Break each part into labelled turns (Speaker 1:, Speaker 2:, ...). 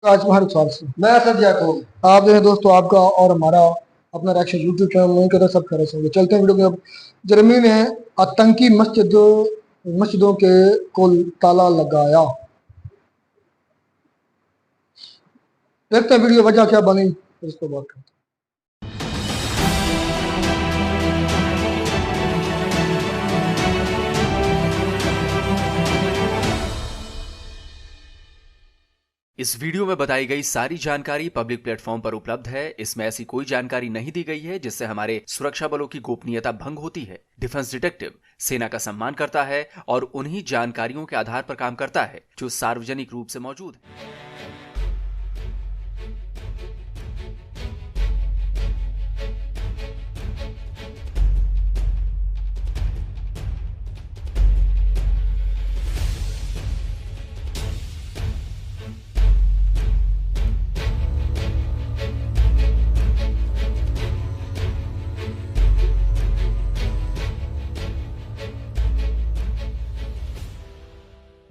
Speaker 1: आज तुम्हारे सवाल से
Speaker 2: मैं असद याकूब।
Speaker 1: आप जो है दोस्तों आपका और हमारा अपना रिएक्शन यूट्यूब चैनल नहीं करता सब करे होंगे। चलते हैं वीडियो में। अब जर्मनी में आतंकी मस्जिदों के को ताला लगाया। देखते हैं वीडियो वजह क्या बनी, फिर इसको बात करते
Speaker 3: इस वीडियो में बताई गई सारी जानकारी पब्लिक प्लेटफॉर्म पर उपलब्ध है। इसमें ऐसी कोई जानकारी नहीं दी गई है जिससे हमारे सुरक्षा बलों की गोपनीयता भंग होती है। डिफेंस डिटेक्टिव सेना का सम्मान करता है और उन्हीं जानकारियों के आधार पर काम करता है जो सार्वजनिक रूप से मौजूद है।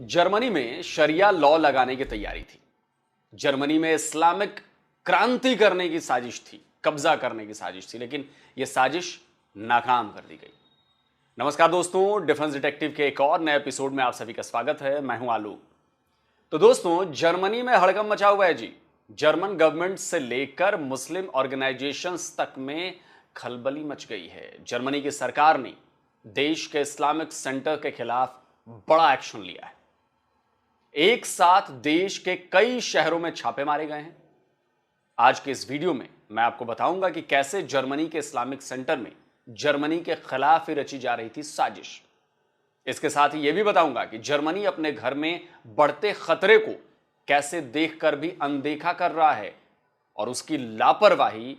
Speaker 4: जर्मनी में शरिया लॉ लगाने की तैयारी थी। जर्मनी में इस्लामिक क्रांति करने की साजिश थी, कब्जा करने की साजिश थी, लेकिन यह साजिश नाकाम कर दी गई। नमस्कार दोस्तों, डिफेंस डिटेक्टिव के एक और नए एपिसोड में आप सभी का स्वागत है। मैं हूं आलू। तो दोस्तों, जर्मनी में हड़कंप मचा हुआ है जी। जर्मन गवर्नमेंट से लेकर मुस्लिम ऑर्गेनाइजेशंस तक में खलबली मच गई है। जर्मनी की सरकार ने देश के इस्लामिक सेंटर के खिलाफ बड़ा एक्शन लिया है। एक साथ देश के कई शहरों में छापे मारे गए हैं। आज के इस वीडियो में मैं आपको बताऊंगा कि कैसे जर्मनी के इस्लामिक सेंटर में जर्मनी के खिलाफ ही रची जा रही थी साजिश। इसके साथ ही यह भी बताऊंगा कि जर्मनी अपने घर में बढ़ते खतरे को कैसे देखकर भी अनदेखा कर रहा है और उसकी लापरवाही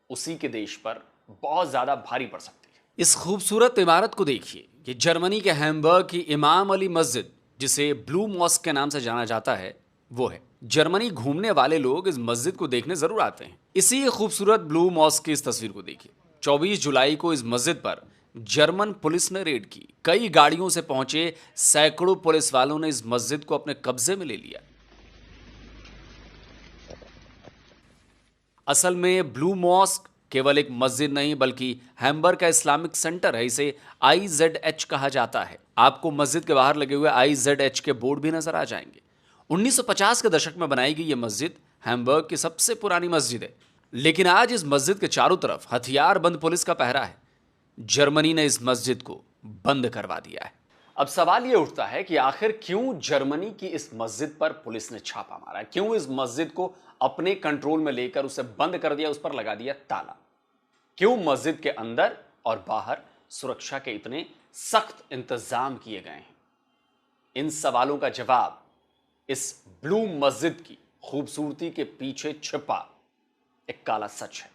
Speaker 4: उसी के देश पर बहुत ज्यादा भारी पड़ सकती है।
Speaker 3: इस खूबसूरत इमारत को देखिए। ये जर्मनी के हैम्बर्ग की इमाम अली मस्जिद, जिसे ब्लू मॉस्क के नाम से जाना जाता है, वो है। जर्मनी घूमने वाले लोग इस मस्जिद को देखने जरूर आते हैं। इसी खूबसूरत ब्लू मॉस्क की इस तस्वीर को देखिए। 24 जुलाई को इस मस्जिद पर जर्मन पुलिस ने रेड की। कई गाड़ियों से पहुंचे सैकड़ों पुलिस वालों ने इस मस्जिद को अपने कब्जे में ले लिया। असल में ब्लू मॉस्क केवल एक मस्जिद नहीं बल्कि हैम्बर्ग का इस्लामिक सेंटर है। इसे IZH कहा जाता है। आपको मस्जिद के बाहर लगे हुए IZH के बोर्ड भी नजर आ जाएंगे। 1950 के दशक में बनाई गई यह मस्जिद हैम्बर्ग की सबसे पुरानी मस्जिद है, लेकिन आज इस मस्जिद के चारों तरफ हथियारबंद पुलिस का पहरा है। जर्मनी ने इस मस्जिद को बंद करवा दिया है।
Speaker 4: अब सवाल यह उठता है कि आखिर क्यों जर्मनी की इस मस्जिद पर पुलिस ने छापा मारा, क्यों इस मस्जिद को अपने कंट्रोल में लेकर उसे बंद कर दिया, उस पर लगा दिया ताला। क्यों मस्जिद के अंदर और बाहर सुरक्षा के इतने सख्त इंतजाम किए गए हैं? इन सवालों का जवाब इस ब्लू मस्जिद की खूबसूरती के पीछे छिपा एक काला सच है।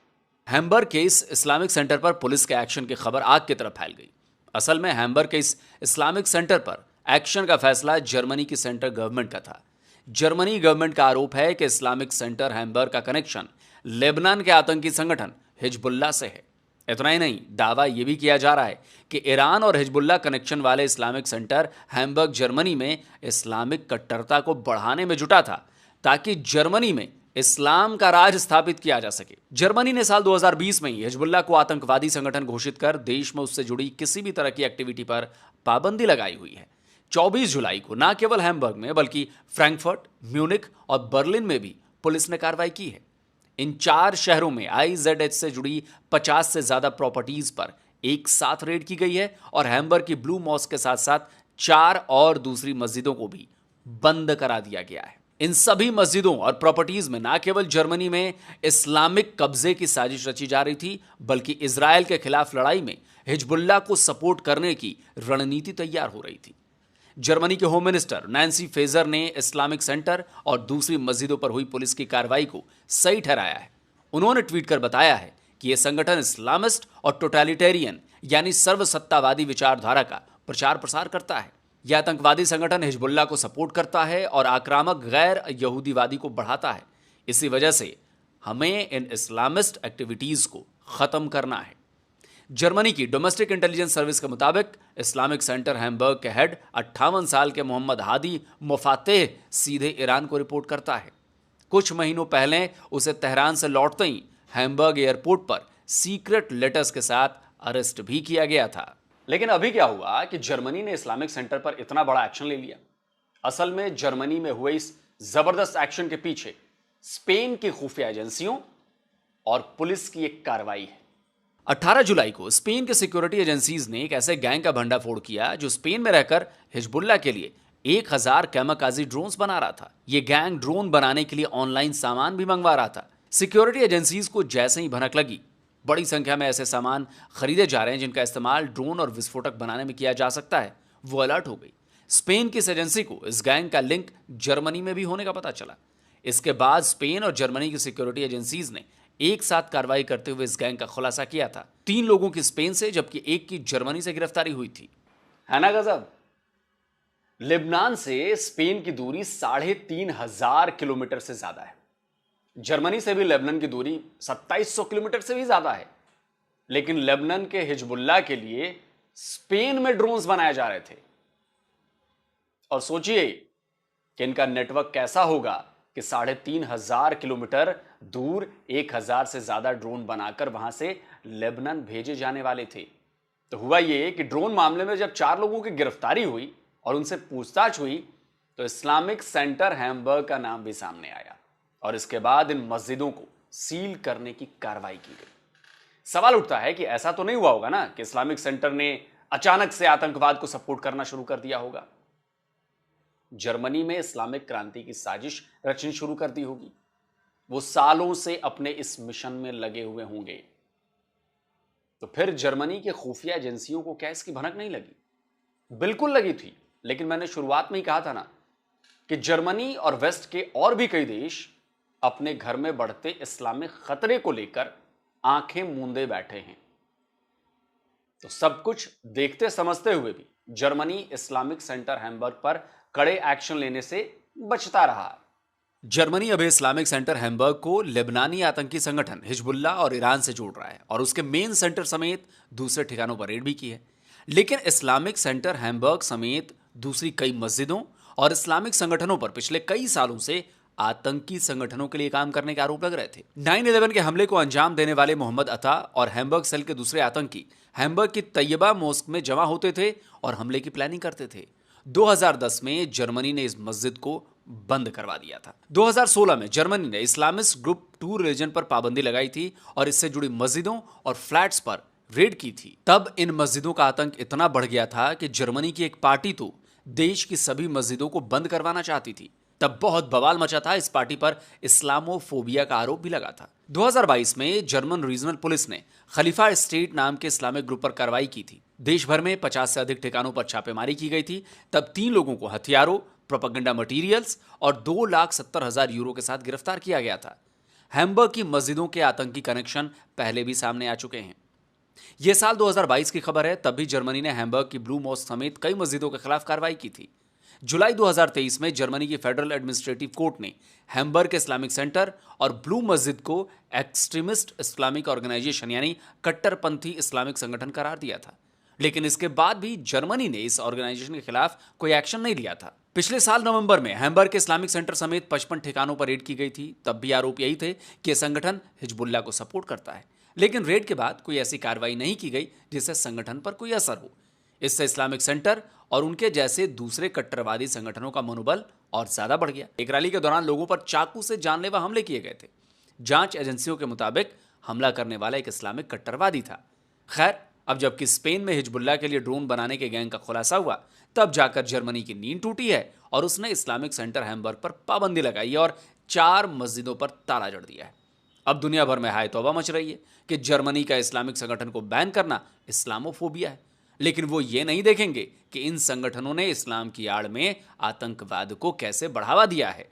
Speaker 3: हैम्बर्ग के इस इस्लामिक सेंटर पर पुलिस के एक्शन की खबर आग की तरफ फैल गई। असल में हैम्बर्ग के इस इस्लामिक सेंटर पर एक्शन का फैसला जर्मनी की सेंटर गवर्नमेंट का था। जर्मनी गवर्नमेंट का आरोप है कि इस्लामिक सेंटर हैम्बर्ग का कनेक्शन लेबनान के आतंकी संगठन हिजबुल्लाह से है। इतना ही नहीं, दावा यह भी किया जा रहा है कि ईरान और हिजबुल्लाह कनेक्शन वाले इस्लामिक सेंटर हैम्बर्ग जर्मनी में इस्लामिक कट्टरता को बढ़ाने में जुटा था, ताकि जर्मनी में इस्लाम का राज स्थापित किया जा सके। जर्मनी ने साल 2020 में ही हिजबुल्लाह को आतंकवादी संगठन घोषित कर देश में उससे जुड़ी किसी भी तरह की एक्टिविटी पर पाबंदी लगाई हुई है। 24 जुलाई को न केवल हैम्बर्ग में बल्कि फ्रैंकफर्ट, म्यूनिख और बर्लिन में भी पुलिस ने कार्रवाई की है। इन 4 शहरों में IZH से जुड़ी 50 से ज्यादा प्रॉपर्टीज पर एक साथ रेड की गई है और हैम्बर्ग की ब्लू मॉस्क के साथ साथ 4 और दूसरी मस्जिदों को भी बंद करा दिया गया है। इन सभी मस्जिदों और प्रॉपर्टीज में न केवल जर्मनी में इस्लामिक कब्जे की साजिश रची जा रही थी, बल्कि इजरायल के खिलाफ लड़ाई में हिजबुल्लाह को सपोर्ट करने की रणनीति तैयार हो रही थी। जर्मनी के होम मिनिस्टर नैन्सी फेजर ने इस्लामिक सेंटर और दूसरी मस्जिदों पर हुई पुलिस की कार्रवाई को सही ठहराया है। उन्होंने ट्वीट कर बताया है कि यह संगठन इस्लामिस्ट और टोटलिटेरियन यानी सर्वसत्तावादी विचारधारा का प्रचार प्रसार करता है। यह आतंकवादी संगठन हिजबुल्लाह को सपोर्ट करता है और आक्रामक गैर यहूदीवादी को बढ़ाता है। इसी वजह से हमें इन इस्लामिस्ट एक्टिविटीज को खत्म करना है। जर्मनी की डोमेस्टिक इंटेलिजेंस सर्विस के मुताबिक इस्लामिक सेंटर हैम्बर्ग के हेड 58 साल के मोहम्मद हादी मुफातेह सीधे ईरान को रिपोर्ट करता है। कुछ महीनों पहले उसे तेहरान से लौटते ही हैम्बर्ग एयरपोर्ट पर सीक्रेट लेटर्स के साथ अरेस्ट भी किया गया था।
Speaker 4: लेकिन अभी क्या हुआ कि जर्मनी ने इस्लामिक सेंटर पर इतना बड़ा एक्शन ले लिया। असल में जर्मनी में हुए इस जबरदस्त एक्शन के पीछे स्पेन की खुफिया एजेंसियों और पुलिस की एक कार्रवाई है।
Speaker 3: 18 जुलाई को स्पेन के सिक्योरिटी एजेंसीज ने एक ऐसे गैंग का भंडाफोड़ किया जो स्पेन में रहकर हिजबुल्लाह के लिए 1000 कैमकाजी ड्रोन्स बना रहा था। यह गैंग ड्रोन बनाने के लिए ऑनलाइन सामान भी मंगवा रहा था। सिक्योरिटी एजेंसीज को जैसे ही भनक लगी बड़ी संख्या में ऐसे सामान खरीदे जा रहे हैं जिनका इस्तेमाल ड्रोन और विस्फोटक बनाने में किया जा सकता है, वो अलर्ट हो गई। स्पेन की इस एजेंसी को इस गैंग का लिंक जर्मनी में भी होने का पता चला। इसके बाद स्पेन और जर्मनी की सिक्योरिटी एजेंसीज ने एक साथ कार्रवाई करते हुए इस गैंग का खुलासा किया था। 3 लोगों की स्पेन से जबकि एक की जर्मनी से गिरफ्तारी हुई थी।
Speaker 4: है ना गजब। लेबनान से स्पेन की दूरी 3500 किलोमीटर से ज्यादा है। जर्मनी से भी लेबनान की दूरी 2700 किलोमीटर से भी ज्यादा है। लेकिन लेबनान के हिजबुल्लाह के लिए स्पेन में ड्रोन्स बनाए जा रहे थे। और सोचिए कि इनका नेटवर्क कैसा होगा कि 3500 किलोमीटर दूर 1000 से ज्यादा ड्रोन बनाकर वहां से लेबनान भेजे जाने वाले थे। तो हुआ यह कि ड्रोन मामले में जब 4 लोगों की गिरफ्तारी हुई और उनसे पूछताछ हुई तो इस्लामिक सेंटर हैम्बर्ग का नाम भी सामने आया और इसके बाद इन मस्जिदों को सील करने की कार्रवाई की गई। सवाल उठता है कि ऐसा तो नहीं हुआ होगा ना कि इस्लामिक सेंटर ने अचानक से आतंकवाद को सपोर्ट करना शुरू कर दिया होगा। जर्मनी में इस्लामिक क्रांति की साजिश रचनी शुरू कर दी होगी। वो सालों से अपने इस मिशन में लगे हुए होंगे। तो फिर जर्मनी के खुफिया एजेंसियों को क्या इसकी भनक नहीं लगी? बिल्कुल लगी थी। लेकिन मैंने शुरुआत में ही कहा था ना कि जर्मनी और वेस्ट के और भी कई देश अपने घर में बढ़ते इस्लामिक खतरे को लेकर आंखें मूंदे बैठे हैं। तो सब कुछ देखते समझते हुए भी जर्मनी इस्लामिक सेंटर हैम्बर्ग पर कड़े एक्शन लेने से बचता रहा।
Speaker 3: जर्मनी अब इस्लामिक सेंटर हैम्बर्ग को लेबनानी आतंकी संगठन हिजबुल्लाह और ईरान से जोड़ रहा है और उसके मेन सेंटर समेत दूसरे ठिकानों पर रेड भी की है। लेकिन इस्लामिक सेंटर हैम्बर्ग समेत दूसरी कई मस्जिदों और इस्लामिक संगठनों पर पिछले कई सालों से आतंकी संगठनों के लिए काम करने के आरोप लग रहे थे। 9/11 के हमले को अंजाम देने वाले मोहम्मद अता और हैम्बर्ग सेल के दूसरे आतंकी हैम्बर्ग की तैयबा मॉस्क में जमा होते थे और हमले की प्लानिंग करते थे। 2010 में जर्मनी ने इस मस्जिद को बंद करवा दिया था। 2016 में जर्मनी ने इस्लामिस्ट ग्रुप 2 रिलीजन पर पाबंदी लगाई थी और इससे जुड़ी मस्जिदों और फ्लैट्स पर रेड की थी। तब इन मस्जिदों का आतंक इतना बढ़ गया था कि जर्मनी की एक पार्टी तो देश की सभी मस्जिदों को बंद करवाना चाहती थी। तब बहुत बवाल मचा था। इस पार्टी पर इस्लामोफोबिया का आरोप भी लगा था। 2022 में जर्मन रीजनल पुलिस ने खलीफा स्टेट नाम के इस्लामिक ग्रुप पर कार्रवाई की थी। देश भर में 50 से अधिक ठिकानों पर छापेमारी की गई थी। तब 3 लोगों को हथियारों, प्रोपेगेंडा मटेरियल्स और 2,70,000 यूरो के साथ गिरफ्तार किया गया था। हैम्बर्ग की मस्जिदों के आतंकी कनेक्शन पहले भी सामने आ चुके हैं। यह साल 2022 की खबर है। तब भी जर्मनी ने हैम्बर्ग की ब्लू मॉस्क समेत कई मस्जिदों के खिलाफ कार्रवाई की थी। जुलाई 2023 में जर्मनी की फेडरल एडमिनिस्ट्रेटिव कोर्ट ने हैम्बर्ग के इस्लामिक सेंटर और ब्लू मस्जिद को एक्सट्रीमिस्ट इस्लामिक ऑर्गेनाइजेशन यानी कट्टरपंथी इस्लामिक संगठन करार दिया था। लेकिन इसके बाद भी जर्मनी ने इस ऑर्गेनाइजेशन के खिलाफ कोई एक्शन नहीं लिया था। पिछले साल नवंबर में हैम्बर्ग के इस्लामिक सेंटर समेत 55 ठिकानों पर रेड की गई थी। तब भी आरोप यही थे कि यह संगठन हिजबुल्लाह को सपोर्ट करता है। लेकिन रेड के बाद कोई ऐसी कार्रवाई नहीं की गई जिससे संगठन पर कोई असर हो। इससे इस्लामिक सेंटर और उनके जैसे दूसरे कट्टरवादी संगठनों का मनोबल और ज्यादा बढ़ गया। एक रैली के दौरान लोगों पर चाकू से जानलेवा हमले किए गए थे। जांच एजेंसियों के मुताबिक हमला करने वाला एक इस्लामिक कट्टरवादी था। खैर, अब जबकि स्पेन में हिजबुल्लाह के लिए ड्रोन बनाने के गैंग का खुलासा हुआ, तब जाकर जर्मनी की नींद टूटी है और उसने इस्लामिक सेंटर हैम्बर्ग पर पाबंदी लगाई है और 4 मस्जिदों पर ताला जड़ दिया है। अब दुनिया भर में हाय तौबा मच रही है कि जर्मनी का इस्लामिक संगठन को बैन करना इस्लामोफोबिया है। लेकिन वो ये नहीं देखेंगे कि इन संगठनों ने इस्लाम की आड़ में आतंकवाद को कैसे बढ़ावा दिया है।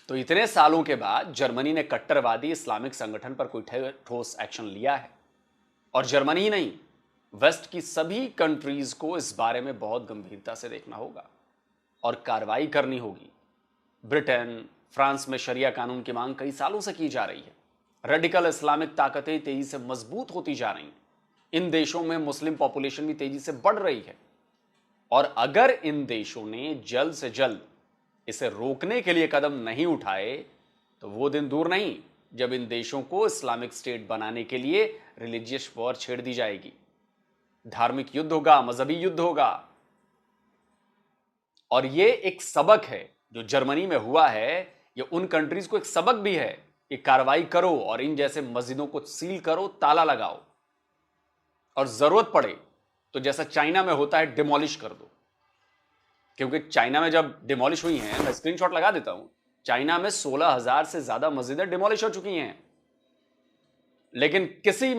Speaker 4: तो इतने सालों के बाद जर्मनी ने कट्टरवादी इस्लामिक संगठन पर कोई ठोस एक्शन लिया है। और जर्मनी ही नहीं, वेस्ट की सभी कंट्रीज को इस बारे में बहुत गंभीरता से देखना होगा और कार्रवाई करनी होगी। ब्रिटेन, फ्रांस में शरिया कानून की मांग कई सालों से की जा रही है। रेडिकल इस्लामिक ताकतें तेजी से मजबूत होती जा रही हैं। इन देशों में मुस्लिम पॉपुलेशन भी तेजी से बढ़ रही है और अगर इन देशों ने जल्द से जल्द इसे रोकने के लिए कदम नहीं उठाए तो वो दिन दूर नहीं जब इन देशों को इस्लामिक स्टेट बनाने के लिए रिलीजियस वॉर छेड़ दी जाएगी, धार्मिक युद्ध होगा, मजहबी युद्ध होगा। और ये एक सबक है जो जर्मनी में हुआ है, ये उन कंट्रीज को एक सबक भी है कि कार्रवाई करो और इन जैसे मस्जिदों को सील करो, ताला लगाओ, और जरूरत पड़े तो जैसा चाइना में होता है डिमोलिश कर दो। क्योंकि चाइना में जब डिमोलिश हुई हैं, मैं स्क्रीनशॉट लगा देता हूं, चाइना में 16,000 से ज्यादा मस्जिदें डिमोलिश हो चुकी हैं, लेकिन किसी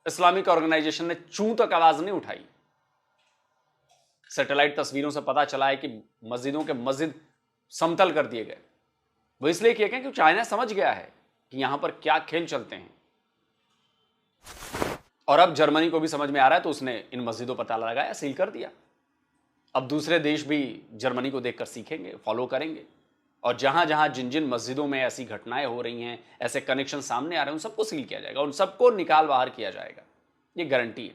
Speaker 4: इस्लामिक ऑर्गेनाइजेशन ने चूं तक आवाज नहीं उठाई। सैटेलाइट तस्वीरों से पता चला है कि मस्जिदों के मस्जिद समतल कर दिए गए। वो इसलिए किए गए क्योंकि चाइना समझ गया है कि यहां पर क्या खेल चलते हैं, और अब जर्मनी को भी समझ में आ रहा है, तो उसने इन मस्जिदों पर ताला लगाया, सील कर दिया। अब दूसरे देश भी जर्मनी को देखकर सीखेंगे, फॉलो करेंगे, और जहां जहां जिन जिन मस्जिदों में ऐसी घटनाएं हो रही हैं, ऐसे कनेक्शन सामने आ रहे हैं, उन सबको सील किया जाएगा, उन सबको निकाल बाहर किया जाएगा, ये गारंटी है।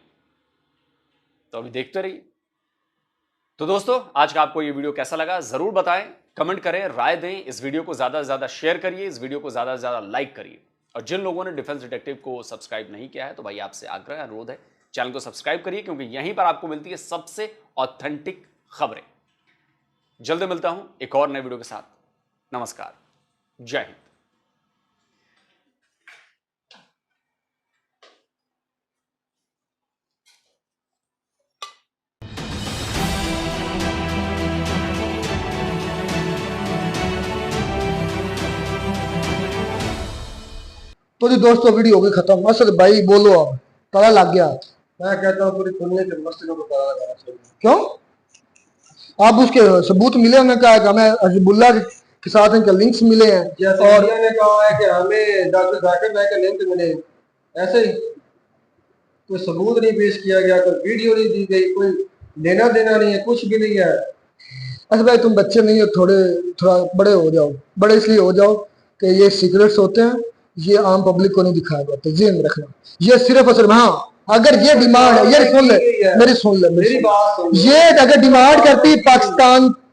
Speaker 4: तो अभी देखते रहिए। तो दोस्तों, आज का आपको ये वीडियो कैसा लगा जरूर बताएं, कमेंट करें, राय दें, इस वीडियो को ज्यादा से ज्यादा शेयर करिए, इस वीडियो को ज्यादा से ज्यादा लाइक करिए, और जिन लोगों ने डिफेंस डिटेक्टिव को सब्सक्राइब नहीं किया है तो भाई आपसे आग्रह अनुरोध है, चैनल को सब्सक्राइब करिए, क्योंकि यहीं पर आपको मिलती है सबसे ऑथेंटिक खबरें। जल्द मिलता हूं एक और नए वीडियो के साथ। नमस्कार, जय हिंद।
Speaker 1: तो जी दोस्तों, वीडियो हो गई खत्म। असद भाई बोलो, अब ताला लग गया।
Speaker 2: मैं कहता हूँ पूरी दुनिया के मस्जिदों को ताला लगाना चाहिए।
Speaker 1: क्यों? आप उसके सबूत मिले? उन्होंने कहा कि हमें हिजबुल्लाह के साथ इनके लिंक्स मिले हैं,
Speaker 2: जैसे
Speaker 1: और
Speaker 2: इंडिया ने कहा है कि हमें डॉक्टर जाकिर नाइक के लिंक मिले, ऐसे ही कोई सबूत नहीं पेश किया गया, कोई वीडियो नहीं दी गई, कोई लेना देना नहीं है, कुछ भी नहीं है।
Speaker 1: असद भाई तुम बच्चे नहीं हो, थोड़ा बड़े हो जाओ। बड़े इसलिए हो जाओ कि ये सीक्रेट्स होते हैं, ये आम पब्लिक को नहीं दिखाया जाता, ज़हन रखना। ये सिर्फ और सिर्फ, हाँ अगर ये डिमांड है, ये सुन ले मेरी
Speaker 2: बात सुन।
Speaker 1: ये अगर डिमांड करती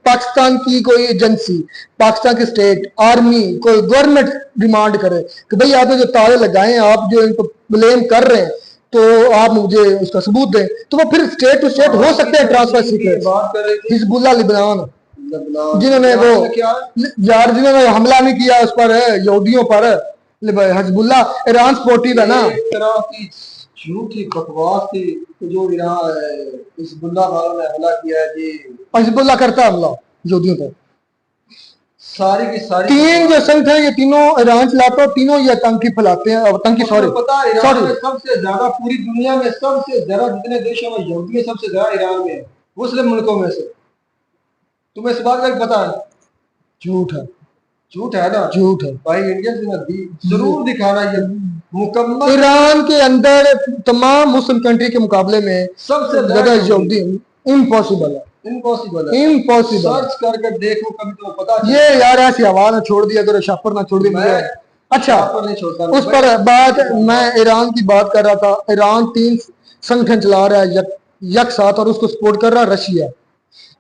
Speaker 1: पाकिस्तान की कोई एजेंसी, पाकिस्तान की स्टेट आर्मी, कोई गवर्नमेंट डिमांड करे कि भाई आपने जो ताले लगाए हैं, आप जो इनको ब्लेम कर रहे हैं, तो आप मुझे उसका सबूत दें, तो वो फिर स्टेट टू स्टेट हो सकते हैं ट्रांसफर सीक्रेट।
Speaker 2: बात कर रही थी
Speaker 1: हिजबुल्लाह लिबनान, जिन्होंने जिन्होंने हमला नहीं किया उस पर, यहूदियों पर। हिजबुल्लाह ईरान सपोर्टिव है ना।
Speaker 2: एक तरह की झूठी बकवास थी कि जो हिजबुल्लाह वालों ने हमला किया है जी।
Speaker 1: हिजबुल्लाह करता है हमला यहूदियों पर।
Speaker 2: सारी की सारी
Speaker 1: तीन जो संगठन है, ये तीनों ईरान चलाते हैं, तीनों ये आतंकी फैलाते हैं। आतंकी सॉरी
Speaker 2: पता है, ईरान में सबसे ज्यादा, पूरी दुनिया में सबसे ज्यादा, जितने देशों में यहूदी है सबसे ज्यादा ईरान में है, मुस्लिम मुल्कों में से। तुम्हें इस बात का पता है?
Speaker 1: झूठ है,
Speaker 2: झूठ है ना?
Speaker 1: झूठ है
Speaker 2: भाई इंडियंस में जरूर दिखाना ये मुकम्मल।
Speaker 1: ईरान के अंदर तमाम मुस्लिम कंट्री के मुकाबले में
Speaker 2: सबसे
Speaker 1: ज्यादा यहूदी इम्पॉसिबल है,
Speaker 2: इम्पॉसिबल है।
Speaker 1: इम्पॉसिबल।
Speaker 2: सर्च करके देखो, कभी तो पता
Speaker 1: ये यार ऐसी आवाज ना छोड़ दिया करो, शापर ना छोड़ दिया। अच्छा,
Speaker 2: पर नहीं छोड़ता
Speaker 1: उस पर बात, मैं ईरान की बात कर रहा था। ईरान 3 संगठन चला रहा है यक साथ, और उसको सपोर्ट कर रहा है रशिया,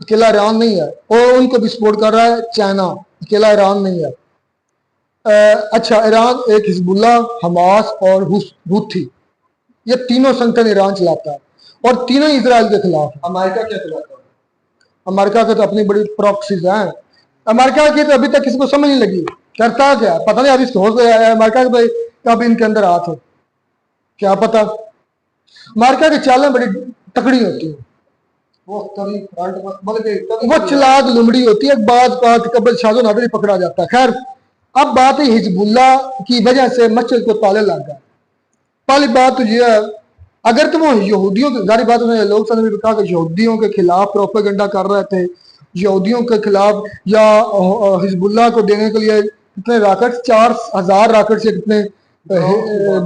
Speaker 1: अकेला ईरान नहीं है। और उनको भी सपोर्ट कर रहा है चाइना, अकेला ईरान नहीं है। अच्छा, ईरान एक हिजबुल्लाह, हमास और हूथी, ये तीनों संगठन ईरान चलाता है, और तीनों इजराइल के खिलाफ है।
Speaker 2: अमेरिका क्या चलाता है?
Speaker 1: अमेरिका के तो अपनी बड़ी प्रॉक्सीज हैं। अमेरिका की तो अभी तक किसी को समझ नहीं लगी, करता क्या पता नहीं। अभी इसको हो गया है अमेरिका के भाई, कब इनके अंदर हाथ हो क्या पता। अमेरिका की चालें बड़ी तकड़ी होती है,
Speaker 2: वो कभी फ्रंट बल्कि
Speaker 1: वो चलाक लुमड़ी होती है। बात कबल शाजो नादरी पकड़ा जाता है। खैर, अब बात है हिजबुल्लाह की वजह से मस्जिद को ताले लग गए। पहली बात तो ये है, अगर तुम यहूदियों की, जारी बात है, लोग ने भी कहा कि यहूदियों के खिलाफ प्रोपेगेंडा कर रहे थे, यहूदियों के खिलाफ, या हिजबुल्लाह को देने के लिए कितने रॉकेट्स, 4000 रॉकेट्स या कितने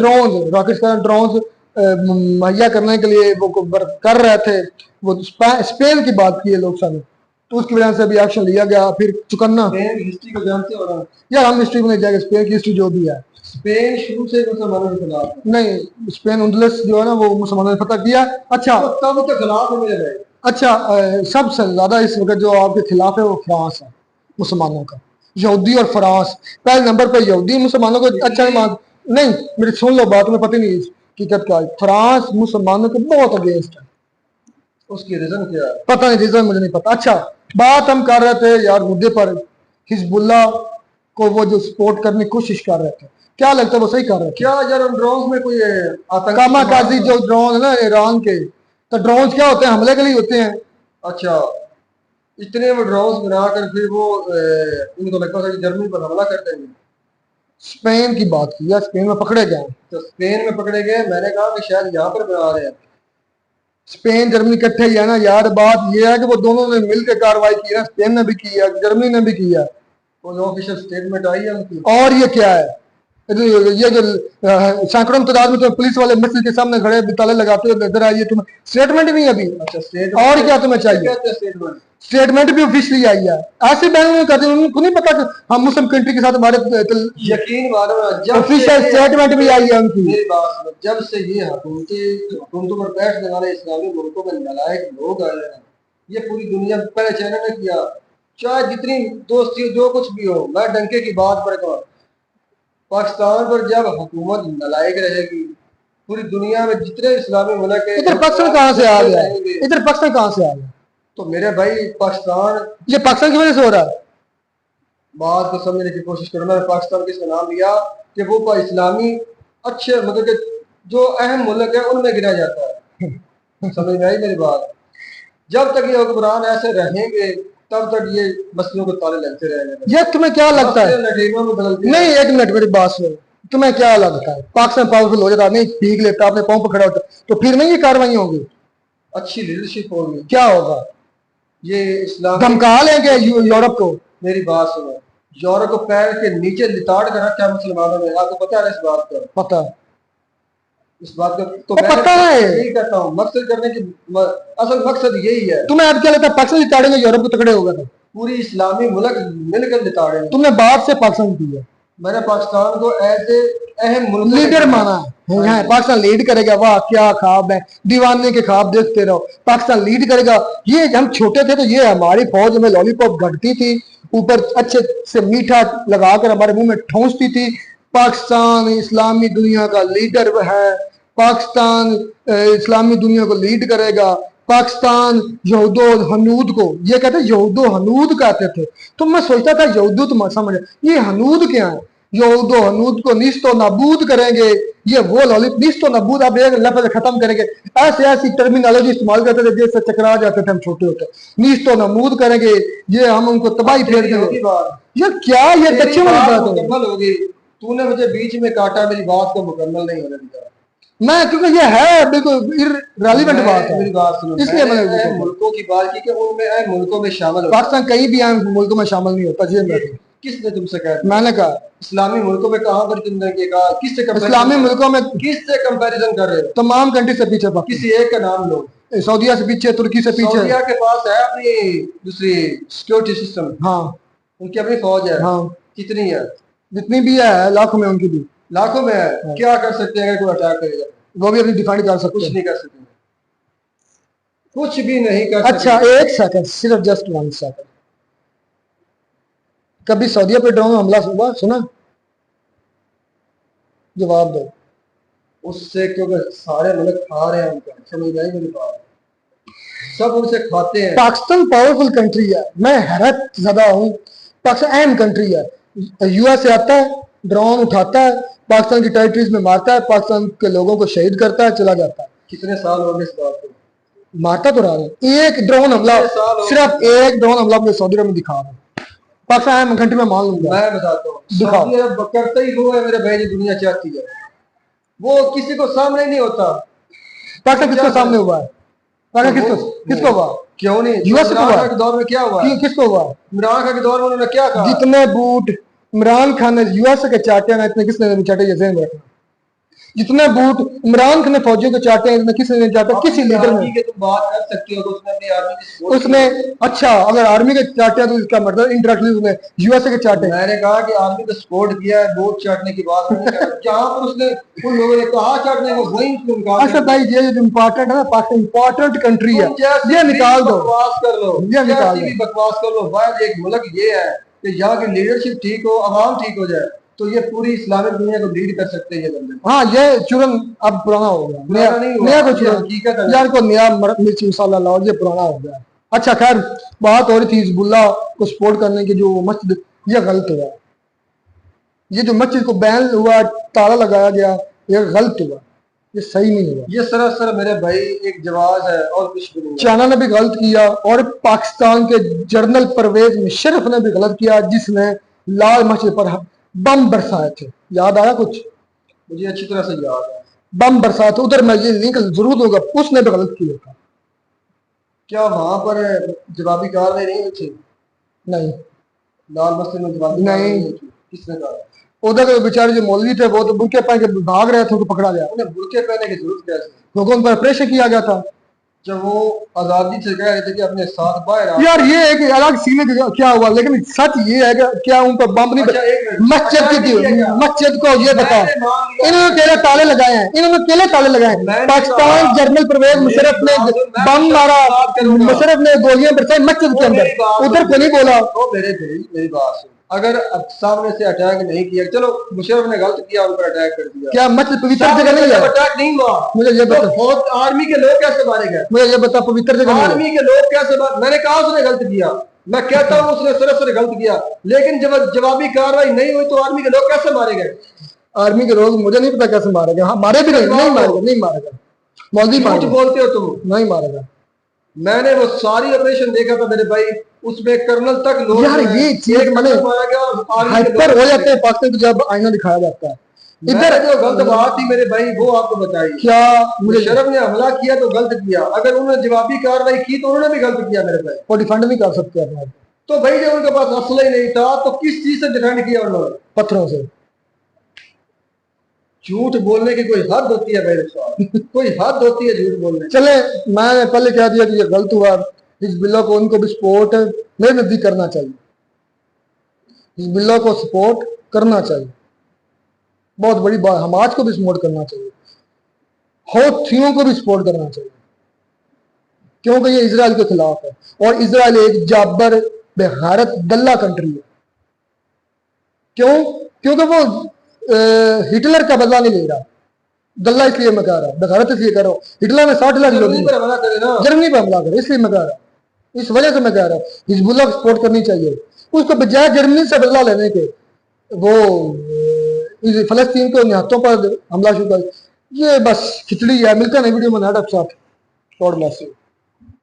Speaker 1: ड्रोन मुहैया करने के लिए वो कर रहे थे। वो स्पेन की बात की है लोग सामने, तो उसकी वजह से भी एक्शन लिया गया। फिर चुकन्ना,
Speaker 2: हिस्ट्री को जानते हो ना
Speaker 1: यार, हम हिस्ट्री में नहीं जाएंगे, स्पेन की हिस्ट्री जो भी है।
Speaker 2: स्पेन शुरू से मुसलमानों के खिलाफ है।
Speaker 1: नहीं, स्पेन उंदलस जो है ना, वो मुसलमानों ने फतह किया। अच्छा,
Speaker 2: तो तब के खिलाफ है मेरे भाई।
Speaker 1: अच्छा, सबसे ज्यादा इस वक्त जो आपके खिलाफ है वो फ्रांस है मुसलमानों का। यहूदी और फ्रांस। पहले नंबर पर यहूदी मुसलमानों को अच्छा नहीं मान, नहीं मेरी सुन लो बात, में पता नहीं हकीकत क्या है। फ्रांस मुसलमानों के बहुत अगेंस्ट है।
Speaker 2: उसकी रीजन क्या है?
Speaker 1: पता नहीं, रीजन मुझे नहीं पता। अच्छा, बात हम कर रहे थे यार मुद्दे पर, हिजबुल्लाह को वो जो सपोर्ट करने की कोशिश कर रहे थे, क्या लगता है वो सही कर रहे थे?
Speaker 2: क्या यार उन ड्रोन में कोई आतंकी
Speaker 1: कामाकाजी जो ड्रोन है ना ईरान के, तो ड्रोन क्या होते हैं? हमले के लिए होते हैं।
Speaker 2: अच्छा, इतने वो ड्रोन बनाकर फिर वो उनको लगता था कि जर्मनी पर हमला कर देंगे।
Speaker 1: स्पेन की बात की है, स्पेन में पकड़े गए।
Speaker 2: तो स्पेन में पकड़े गए, मैंने कहा कि शायद यहाँ पर बना रहे हैं।
Speaker 1: स्पेन जर्मनी इकट्ठे ही है ना यार। बात ये है कि वो दोनों ने मिलकर कार्रवाई की है, स्पेन ने भी की है, जर्मनी ने भी की है।
Speaker 2: वो जो ऑफिशियल स्टेटमेंट आई है उनकी।
Speaker 1: और ये क्या है? ये जो सैकड़ों तादाद में तो पुलिस वाले मस्जिद के सामने खड़े ताले लगाते हुए नजर आई है, तुम्हें स्टेटमेंट भी अभी।
Speaker 2: अच्छा, स्टेटमेंट
Speaker 1: और क्या तुम्हें चाहिए?
Speaker 2: क्या स्टेटमेंट?
Speaker 1: स्टेटमेंट भी ऑफिशियली आई है। ऐसे बैन में करते हैं, उनको नहीं पता कि हम मुस्लिम कंट्री के साथ हमारे
Speaker 2: यकीन मानो ना, जब
Speaker 1: ऑफिशियल स्टेटमेंट भी आई है उनकी।
Speaker 2: मेरी बात सुनो, जब से ये हुकूमतों पर बैठने वाले इस्लामी मुल्कों में नालायक लोग आए हैं, ये पूरी दुनिया में पहले चाइना ने किया, चाहे जितनी दोस्ती हो जो कुछ भी हो, मैं डंके की बात पर कहूँ, पाकिस्तान पर जब हुकूमत नालायक रहेगी, पूरी दुनिया में जितने इस्लामी मुल्क है।
Speaker 1: इधर पाकिस्तान कहाँ से आ गया? इधर पाकिस्तान कहाँ से आ गया?
Speaker 2: तो मेरे भाई पाकिस्तान,
Speaker 1: ये पाकिस्तान की वजह से हो रहा है।
Speaker 2: बात को समझने की कोशिश करो। मैंने पाकिस्तान किसका नाम लिया कि वो इस्लामी अच्छे मतलब कि जो अहम मुल्क है उनमें गिना जाता है। समझ में आई मेरी बात? जब तक ये हुक्मरान ऐसे रहेंगे तब तक ये मसलों को ताले लगते रहेंगे।
Speaker 1: ये तुम्हें क्या लगता है? नहीं, एक मिनट मेरी बात सुनो, तुम्हें क्या लगता है पाकिस्तान पावरफुल हो जाता, नहीं भीग लेता, अपने पांव पर खड़ा होता, तो फिर नहीं ये कार्रवाई होगी?
Speaker 2: अच्छी लीडरशिप होगी।
Speaker 1: क्या होगा?
Speaker 2: ये इस्लाम
Speaker 1: धमका लेंगे यूरोप को।
Speaker 2: मेरी बात सुनो, यूरोप को पैर के नीचे लिताड़ कर रखा है मुसलमानों ने। आपको पता है इस बात का?
Speaker 1: पता,
Speaker 2: इस बात का तो
Speaker 1: मैं पता है,
Speaker 2: यही कहता हूँ, मकसद करने की असल मकसद यही है।
Speaker 1: तुम्हें अब क्या लगता है पाकिस्तान लिताड़ेंगे यूरोप को तगड़े होगा? तो
Speaker 2: पूरी इस्लामी मुल्क मिलकर लिताड़ेंगे।
Speaker 1: तुमने बात से पाकिस्तान की है,
Speaker 2: मैंने पाकिस्तान को ऐसे अहम मुल्क
Speaker 1: लीडर माना है। पाकिस्तान लीड करेगा, वाह क्या ख्वाब है, दीवाने के ख्वाब देखते रहो, पाकिस्तान लीड करेगा। ये हम छोटे थे तो ये हमारी फौज में लॉलीपॉप घटती थी, ऊपर अच्छे से मीठा लगाकर हमारे मुंह में ठोंसती थी। पाकिस्तान इस्लामी दुनिया का लीडर है, पाकिस्तान इस्लामी दुनिया को लीड करेगा। पाकिस्तान यहूदो हनूद को, ये कहते यहूदो हनूद कहते थे, तो मैं सोचता था यहूदो तो समझ, ये हनूद क्या है? यहूदो हनूद को निस्तो नाबूद करेंगे। ये वो निस्तो नाबूद आप एक लफ्ज खत्म करेंगे। ऐसे ऐसी टर्मिनोलॉजी इस्तेमाल करते थे जैसे चकरा जाते थे हम छोटे होते। निस्तो नाबूद करेंगे, ये हम उनको तबाही फेर देंगे। ये क्या, ये बच्चे वाली बात
Speaker 2: मुकम्मल होगी। तूने मुझे बीच में काटा, मेरी बात को मुकम्मल नहीं होने दिया
Speaker 1: मैं, क्योंकि ये है बिल्कुल इररिलेवेंट बात है।
Speaker 2: मेरी बात सुनो,
Speaker 1: इसलिए
Speaker 2: मैंने मुल्कों की बात की कि उनमें मुल्कों में शामिल हो।
Speaker 1: पाकिस्तान कहीं भी मुल्कों में शामिल नहीं होता। जी
Speaker 2: किसने तुमसे कहा?
Speaker 1: मैंने कहा
Speaker 2: इस्लामी मुल्कों में कहां पर तुमने कहा? किससे
Speaker 1: इस्लामी मुल्कों में
Speaker 2: किससे कंपैरिजन कर रहे हो?
Speaker 1: तमाम कंट्री से पीछे,
Speaker 2: किसी एक का नाम लो।
Speaker 1: सऊदीया से पीछे, तुर्की से पीछे।
Speaker 2: सऊदीया के पास है अपनी दूसरी सिक्योरिटी सिस्टम।
Speaker 1: हाँ,
Speaker 2: उनकी अपनी फौज है।
Speaker 1: हाँ,
Speaker 2: कितनी है?
Speaker 1: जितनी भी है लाखों में, उनकी भी
Speaker 2: लाखों में है। हाँ। क्या कर सकते हैं अगर कोई अटैक करेगा?
Speaker 1: वो भी अपनी डिफेंड कर सकते
Speaker 2: कुछ
Speaker 1: हैं।
Speaker 2: नहीं कर सकते, कुछ भी नहीं कर सकते।
Speaker 1: अच्छा एक सेकंड, सिर्फ जस्ट 1 सेकंड, कभी सऊदीया पे ड्रोन हमला हुआ सुना? जवाब दो।
Speaker 2: उससे क्योंकि सारे मुल्क खा रहे हैं उनका, समझ आई मेरी बात? सब उनसे खाते हैं।
Speaker 1: पाकिस्तान पावरफुल कंट्री है, मैं हैरत ज़्यादा हूँ। पाकिस्तान अहम कंट्री है, यूएस से आता है, ड्रोन उठाता है, पाकिस्तान की टेरिटरीज में मारता है, पाकिस्तान के लोगों को शहीद करता है, चला जाता है।
Speaker 2: कितने साल हो गए इस बात को?
Speaker 1: मारता तो रहा है। एक ड्रोन हमला, सिर्फ एक ड्रोन हमला अपने सऊदी अरब में दिखा रहा है। पाकिस्तान अहम कंट्री में मान लूंगा।
Speaker 2: मैं बताता हूँ, सऊदी अरब करता ही वो है मेरे भाई, जो दुनिया चाहती है वो किसी को सामने नहीं होता।
Speaker 1: पाकिस्तान किसको सामने हुआ है? पाकिस्तान किसको हुआ?
Speaker 2: क्यों नहीं?
Speaker 1: यूएस
Speaker 2: के दौर में क्या हुआ?
Speaker 1: किसको हुआ?
Speaker 2: इमरान खान के दौर में उन्होंने क्या कहा?
Speaker 1: जितने बूट इमरान खान ने यूएस के चाटे ना, इतने किसने नहीं चाटे? ये ज़हन में रखना। जितने बूट इमरान खान ने फौजियों के चाटे हैं, इतने किसने नहीं चाटा? किसी लीडर ने।
Speaker 2: तुम बात कर सकती हो, उसने अपनी आर्मी की
Speaker 1: उसने, अच्छा अगर आर्मी के चाटे तो इसका मतलब इनडायरेक्टली उसने यूएसए के चाटे।
Speaker 2: मैंने कहा कि आर्मी को सपोर्ट किया है, वोट चाटने की बात नहीं कर। जहां पर उसने उन लोगों ने कहा चाटने को, वही
Speaker 1: अच्छा भाई ये जो इम्पोर्टेंट है ना, पाकिस्तान इम्पोर्टेंट कंट्री है, ये निकाल दो,
Speaker 2: बकवास कर लो,
Speaker 1: ये निकाल दो,
Speaker 2: बकवास कर लो। भाई एक मुल्क ये है कि यहाँ की लीडरशिप ठीक हो, आवाम ठीक हो जाए, तो ये पूरी इस्लामिक दुनिया को लीड कर सकते हैं ये बंदे।
Speaker 1: हाँ, ये चूरन अब पुराना हो गया, नया
Speaker 2: पुराना नहीं हुआ,
Speaker 1: नया को
Speaker 2: ये
Speaker 1: चूरन
Speaker 2: हकीकत है।
Speaker 1: यार को नया मिर्च मसाला लाओ, ये पुराना हो गया। अच्छा खैर, बात हो रही थी हिजबुल्लाह को सपोर्ट करने की, जो मस्जिद, ये गलत हुआ। ये जो मस्जिद को बैन हुआ, ताला लगाया गया, ये गलत हुआ, ये सही नहीं हुआ।
Speaker 2: ये सरासर मेरे भाई एक जवाब है और कुछ भी नहीं है।
Speaker 1: चाइना ने भी गलत किया और पाकिस्तान के जनरल परवेज मुशर्रफ ने भी गलत किया, जिसने लाल मस्जिद पर बम बरसाए थे। याद आया कुछ?
Speaker 2: मुझे अच्छी तरह से याद है।
Speaker 1: बम बरसाए थे, उधर मैं ये लिंक जरूर दूंगा, उसने भी गलत किया था।
Speaker 2: क्या वहां पर जवाबी कार्रवाई नहीं हुई थी?
Speaker 1: नहीं,
Speaker 2: लाल मस्जिद में जवाबी
Speaker 1: नहीं।
Speaker 2: कार्रवाई हुई थी? किसने कहा?
Speaker 1: उधर के बेचारे जो मौलवी थे वो तो बुरके पहन के भाग रहे थे, उनको पकड़ा गया,
Speaker 2: उन्हें बुरके पहनने की जरूरत क्या थी?
Speaker 1: क्योंकि उन पर प्रेशर किया गया था।
Speaker 2: जब वो आजादी से कह रहे थे कि अपने साथ बाहर आओ।
Speaker 1: यार ये एक अलग सीन है क्या हुआ, लेकिन सच ये है कि क्या उन पर बम नहीं
Speaker 2: अच्छा, एक मिनट।
Speaker 1: मस्जिद
Speaker 2: अच्छा,
Speaker 1: की
Speaker 2: ये क्या?
Speaker 1: मस्जिद को ये बताओ,
Speaker 2: मैंने मान लिया।
Speaker 1: इन्होंने केले ताले लगाए हैं, इन्होंने केले ताले लगाए हैं।
Speaker 2: मैंने
Speaker 1: पाकिस्तान
Speaker 2: कहा-
Speaker 1: जनरल परवेज मुशर्रफ ने
Speaker 2: मैं
Speaker 1: बम मारा,
Speaker 2: बात करूंगा।
Speaker 1: मुशर्रफ ने गोलियां बरसाई मस्जिद के अंदर, उधर को नहीं बोला।
Speaker 2: ओ मेरे भाई, मेरी बात सुन। अगर अब सामने से अटैक नहीं किया, चलो मुशर्रफ ने गलत किया, उन पर अटैक कर दिया,
Speaker 1: क्या मस्जिद पवित्र
Speaker 2: सामने
Speaker 1: जगह नहीं
Speaker 2: से
Speaker 1: है?
Speaker 2: अटैक नहीं हुआ,
Speaker 1: मुझे ये
Speaker 2: तो
Speaker 1: बता,
Speaker 2: बहुत आर्मी के लोग कैसे मारे गए?
Speaker 1: मुझे ये बता, पवित्र जगह नहीं है?
Speaker 2: आर्मी के लोग कैसे मैंने कहा उसने गलत किया, मैं कहता हूँ उसने सरासर गलत किया, लेकिन जब जवाबी कार्रवाई नहीं हुई तो आर्मी के लोग कैसे मारे गए?
Speaker 1: आर्मी के लोग मुझे नहीं पता कैसे मारे गए। हाँ, मारे भी नहीं मारेगा, नहीं मारेगा, मौलवी
Speaker 2: झूठ
Speaker 1: मारेगा,
Speaker 2: बोलते हो तुम।
Speaker 1: नहीं मारेगा।
Speaker 2: मैंने वो सारी ऑपरेशन देखा था मेरे भाई, उसमें कर्नल तक लोग
Speaker 1: यार ये चीज मैंने
Speaker 2: मारा गया और आर्मी के
Speaker 1: हाइपर
Speaker 2: लोग-
Speaker 1: हो जाते हैं पाकिस्तान को जब आईना दिखाया जाता है।
Speaker 2: इधर
Speaker 1: इधर
Speaker 2: जो गलत बात थी मेरे भाई वो आपको बताइए।
Speaker 1: क्या मुझे
Speaker 2: मुशर्रफ ने हमला किया तो गलत किया, अगर उन्होंने जवाबी कार्रवाई की तो उन्होंने भी गलत किया मेरे भाई।
Speaker 1: वो डिफेंड नहीं कर सकते अपना
Speaker 2: तो भाई जब उनके पास असला ही नहीं था तो किस चीज से डिफेंड किया उन्होंने?
Speaker 1: पत्थरों से।
Speaker 2: झूठ बोलने की कोई हद होती है मेरे साथ, कोई हद होती है झूठ बोलने की।
Speaker 1: चले, मैंने पहले कह दिया कि ये गलत हुआ। हिजबुल्लाह को उनको भी सपोर्ट मेरे नजदीक करना चाहिए, हिजबुल्लाह को सपोर्ट करना चाहिए, बहुत बड़ी बात। हमाज को भी सपोर्ट करना चाहिए, हौथियों को भी सपोर्ट करना चाहिए, क्योंकि ये इजराइल के खिलाफ है और इजराइल एक जाबर बेगैरत दल्ला कंट्री है। क्यों? क्योंकि वो हिटलर का बदला नहीं ले रहा। दल्ला इसलिए मैं कह रहा हूँ, बेगैरत इसलिए कह रहा हूँ, हिटलर ने 60 लाख
Speaker 2: जर्मनी पर हमला करे ना,
Speaker 1: जर्मनी पर हमला करे, इसलिए मैं कह रहा हूँ, इस वजह से मैं कह रहा हूँ हिजबुल्लाह को सपोर्ट करनी चाहिए। उसको बजाय जर्मनी से बदला लेने के वो फलस्तीन के निहत्तों पर हमला शुरू कर, ये बस खिचड़ी है। मिलता नहीं वीडियो में नाटक साथ, गॉड ब्लेस यू।